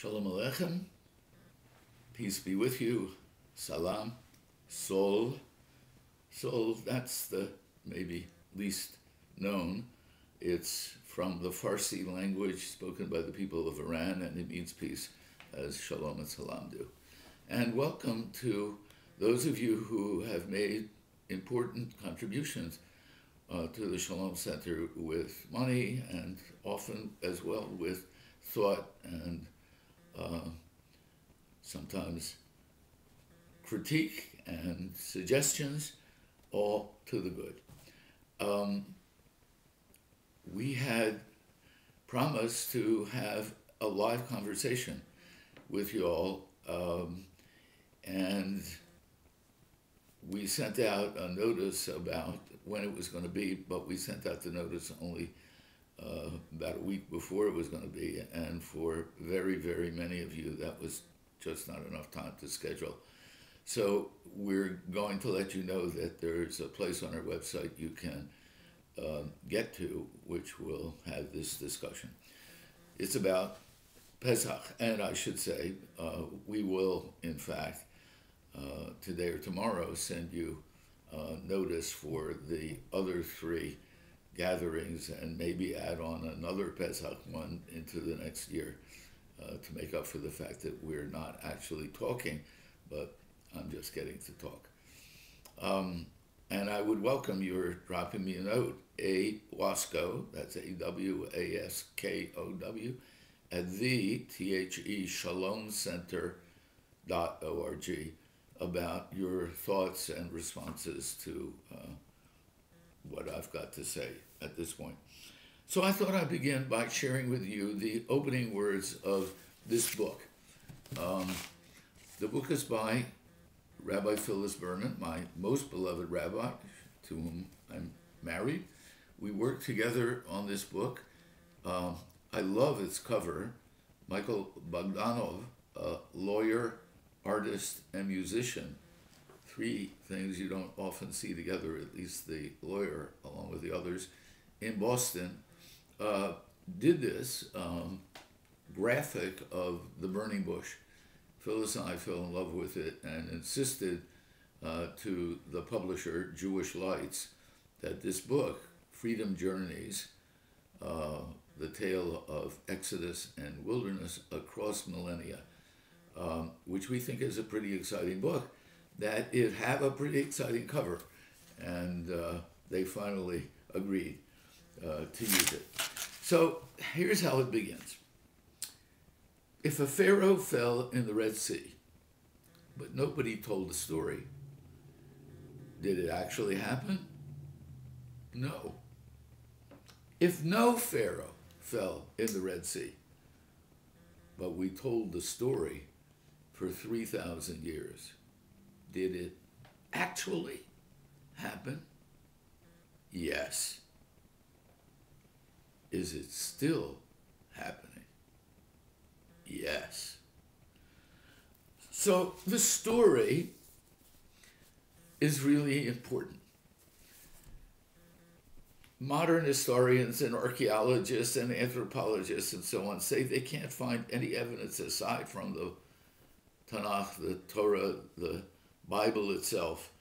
Shalom Aleichem, peace be with you, salam, sol. Sol, that's the maybe least known. It's from the Farsi language spoken by the people of Iran, and it means peace, as shalom and salam do. And welcome to those of you who have made important contributions to the Shalom Center with money and often as well with thought and sometimes critique and suggestions, all to the good. We had promised to have a live conversation with you all, and we sent out a notice about when it was going to be, but we sent out the notice only about a week before it was going to be, and for very, very many of you, that was just not enough time to schedule. So we're going to let you know that there's a place on our website you can get to, which will have this discussion. It's about Pesach, and I should say, we will, in fact, today or tomorrow, send you notice for the other three gatherings and maybe add on another Pesach one into the next year to make up for the fact that we're not actually talking, but I'm just getting to talk. And I would welcome your dropping me a note, Wasco, that's AWASKOW, at the shalomcenter.org about your thoughts and responses to what I've got to say at this point. So I thought I'd begin by sharing with you the opening words of this book. The book is by Rabbi Phyllis Burnett, my most beloved rabbi, to whom I'm married. We worked together on this book. I love its cover. Michael Bogdanov, a lawyer, artist, and musician. Three things you don't often see together, at least the lawyer, along with the others, in Boston, did this graphic of the burning bush. Phyllis and I fell in love with it and insisted to the publisher, Jewish Lights, that this book, Freedom Journeys, the tale of Exodus and wilderness across millennia, which we think is a pretty exciting book, that it have a pretty exciting cover. And they finally agreed to use it. So here's how it begins. If a pharaoh fell in the Red Sea, but nobody told the story, did it actually happen? No. If no pharaoh fell in the Red Sea, but we told the story for 3,000 years, did it actually happen? Yes. Is it still happening? Yes. So the story is really important. Modern historians and archaeologists and anthropologists and so on say they can't find any evidence aside from the Tanakh, the Torah, the Bible itself,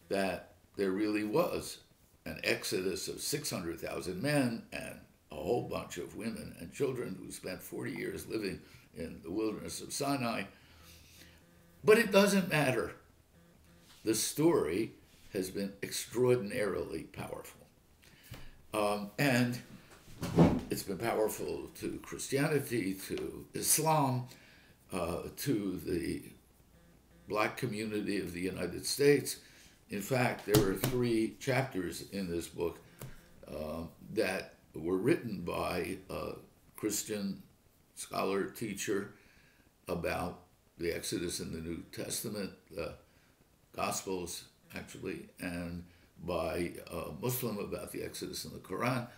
that there really was an exodus of 600,000 men and a whole bunch of women and children who spent 40 years living in the wilderness of Sinai. But it doesn't matter. The story has been extraordinarily powerful. And it's been powerful to Christianity, to Islam, to the Black community of the United States. In fact, there are 3 chapters in this book that were written by a Christian scholar, teacher, about the Exodus in the New Testament, the Gospels, actually, and by a Muslim about the Exodus in the Quran,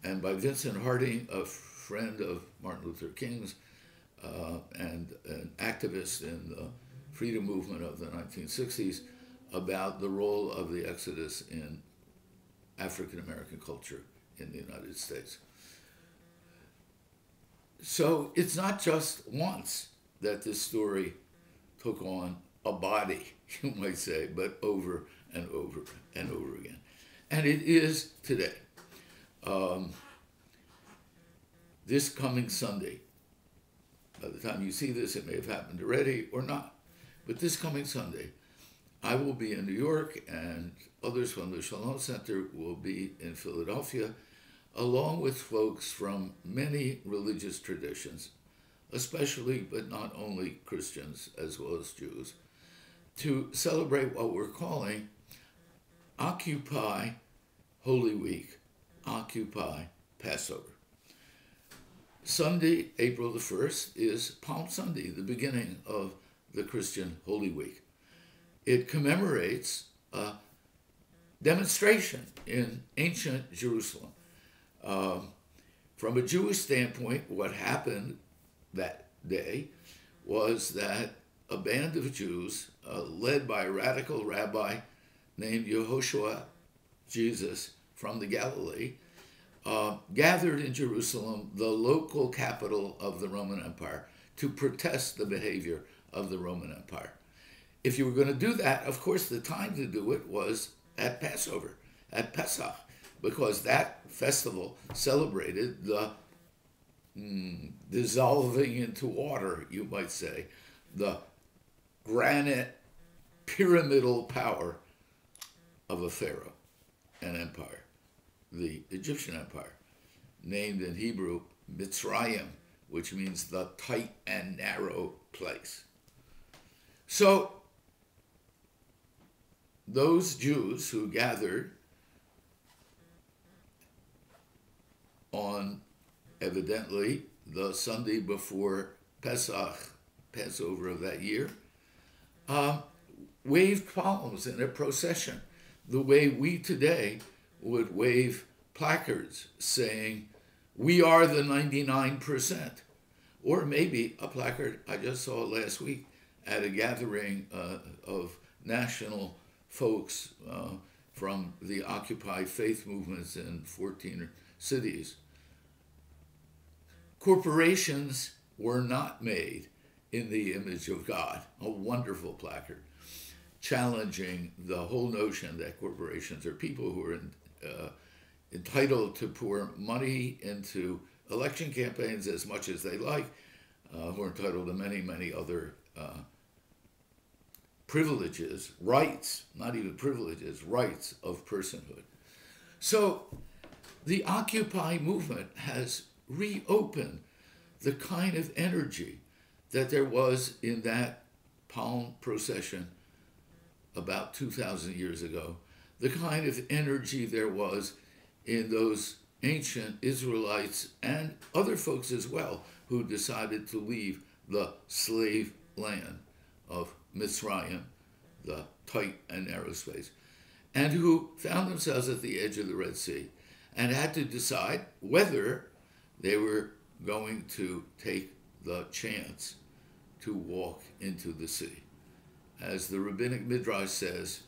and by Vincent Harding, a friend of Martin Luther King's and an activist in the freedom movement of the 1960s, about the role of the Exodus in African American culture in the United States. So it's not just once that this story took on a body, you might say, but over and over and over again. And it is today. Um, this coming Sunday, by the time you see this, it may have happened already or not, but this coming Sunday, I will be in New York, and others from the Shalom Center will be in Philadelphia, along with folks from many religious traditions, especially but not only Christians as well as Jews, to celebrate what we're calling Occupy Holy Week, Occupy Passover. Sunday, April the 1st, is Palm Sunday, the beginning of the Christian Holy Week. It commemorates a demonstration in ancient Jerusalem. From a Jewish standpoint, what happened that day was that a band of Jews, led by a radical rabbi named Yehoshua Jesus from the Galilee, gathered in Jerusalem, the local capital of the Roman Empire, to protest the behavior of the Roman Empire. If you were going to do that, of course, the time to do it was at Passover, at Pesach, because that festival celebrated the dissolving into water, you might say, the granite pyramidal power of a pharaoh, an empire, the Egyptian empire, named in Hebrew Mitzrayim, which means the tight and narrow place. So those Jews who gathered on, evidently, the Sunday before Pesach, Passover of that year, waved palms in a procession, the way we today would wave placards saying, "We are the 99%. Or maybe a placard I just saw last week at a gathering of national folks from the Occupy faith movements in 14 cities. Corporations were not made in the image of God. A wonderful placard challenging the whole notion that corporations are people who are entitled to pour money into election campaigns as much as they like, who are entitled to many, many other privileges, rights, not even privileges, rights of personhood. So the Occupy movement has reopened the kind of energy that there was in that palm procession about 2,000 years ago, the kind of energy there was in those ancient Israelites and other folks as well who decided to leave the slave land of Mitzrayim, the tight and narrow space, and who found themselves at the edge of the Red Sea and had to decide whether they were going to take the chance to walk into the sea. As the rabbinic midrash says,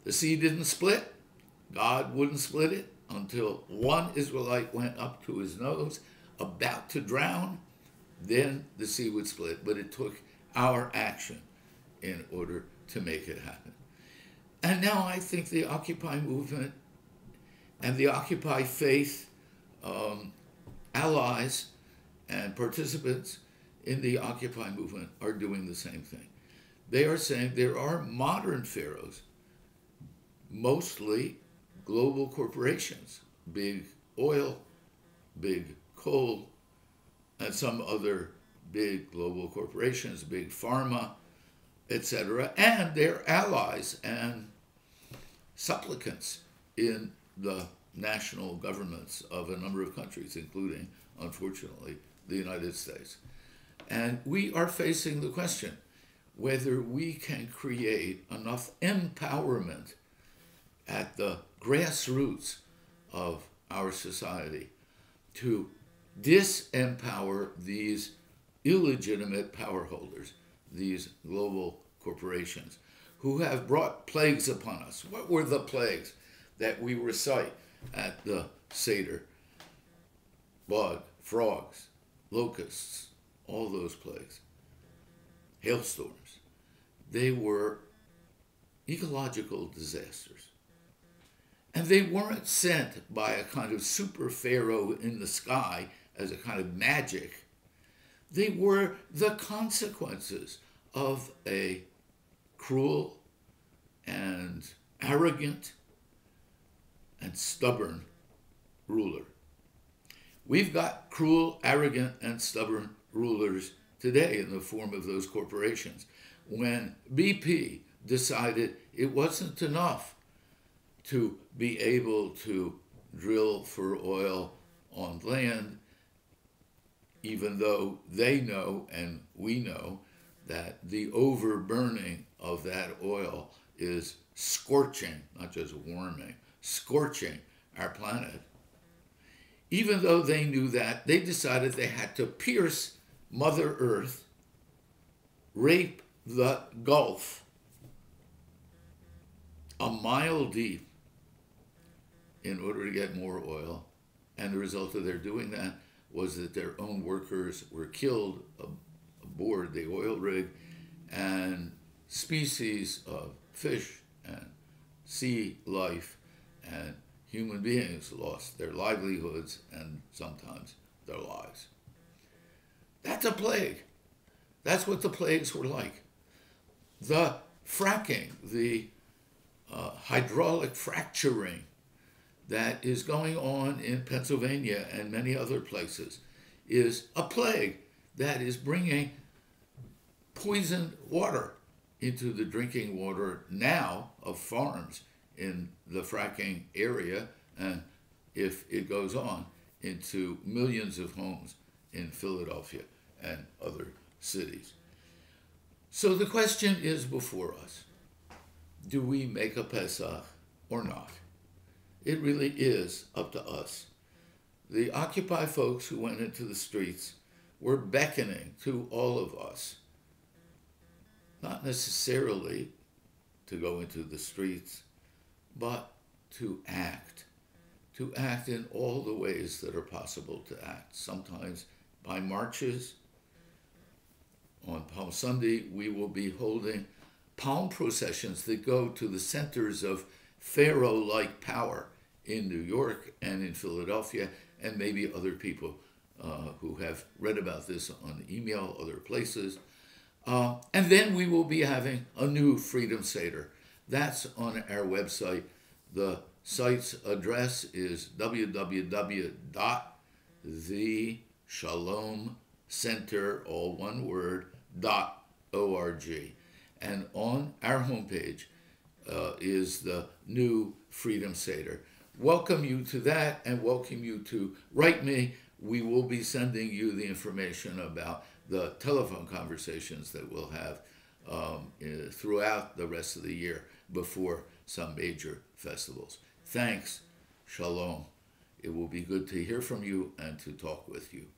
the sea didn't split. God wouldn't split it until one Israelite went up to his nose, about to drown. Then the sea would split. But it took our action in order to make it happen. And now I think the Occupy movement and the Occupy faith allies and participants in the Occupy movement are doing the same thing. They are saying there are modern pharaohs, mostly global corporations, big oil, big coal, and some other big global corporations, big pharma, etc., and their allies and supplicants in the national governments of a number of countries, including, unfortunately, the United States. And we are facing the question whether we can create enough empowerment at the grassroots of our society to disempower these illegitimate power holders, these global corporations, who have brought plagues upon us. What were the plagues that we recite at the Seder? Blood, frogs, locusts, all those plagues, hailstorms. They were ecological disasters. And they weren't sent by a kind of super pharaoh in the sky as a kind of magic. They were the consequences of a cruel and arrogant and stubborn ruler. We've got cruel, arrogant, and stubborn rulers today in the form of those corporations. When BP decided it wasn't enough to be able to drill for oil on land, even though they know and we know that the overburning of that oil is scorching, not just warming, scorching our planet. Even though they knew that, they decided they had to pierce Mother Earth, rape the Gulf a mile deep in order to get more oil. And the result of their doing that was that their own workers were killed aboard the oil rig, and species of fish and sea life and human beings lost their livelihoods and sometimes their lives. That's a plague. That's what the plagues were like. The fracking, the hydraulic fracturing that is going on in Pennsylvania and many other places is a plague that is bringing poisoned water into the drinking water now of farms in the fracking area, and if it goes on, into millions of homes in Philadelphia and other cities. So the question is before us: do we make a Pesach or not? It really is up to us. The Occupy folks who went into the streets were beckoning to all of us, not necessarily to go into the streets, but to act in all the ways that are possible to act. Sometimes by marches. On Palm Sunday, we will be holding palm processions that go to the centers of Pharaoh-like power in New York and in Philadelphia, and maybe other people who have read about this on email, other places. And then we will be having a new Freedom Seder. That's on our website. The site's address is www.theshalomcenter, all one word, .org. And on our homepage is the new Freedom Seder. Welcome you to that, and welcome you to write me. We will be sending you the information about the telephone conversations that we'll have throughout the rest of the year before some major festivals. Thanks. Shalom. It will be good to hear from you and to talk with you.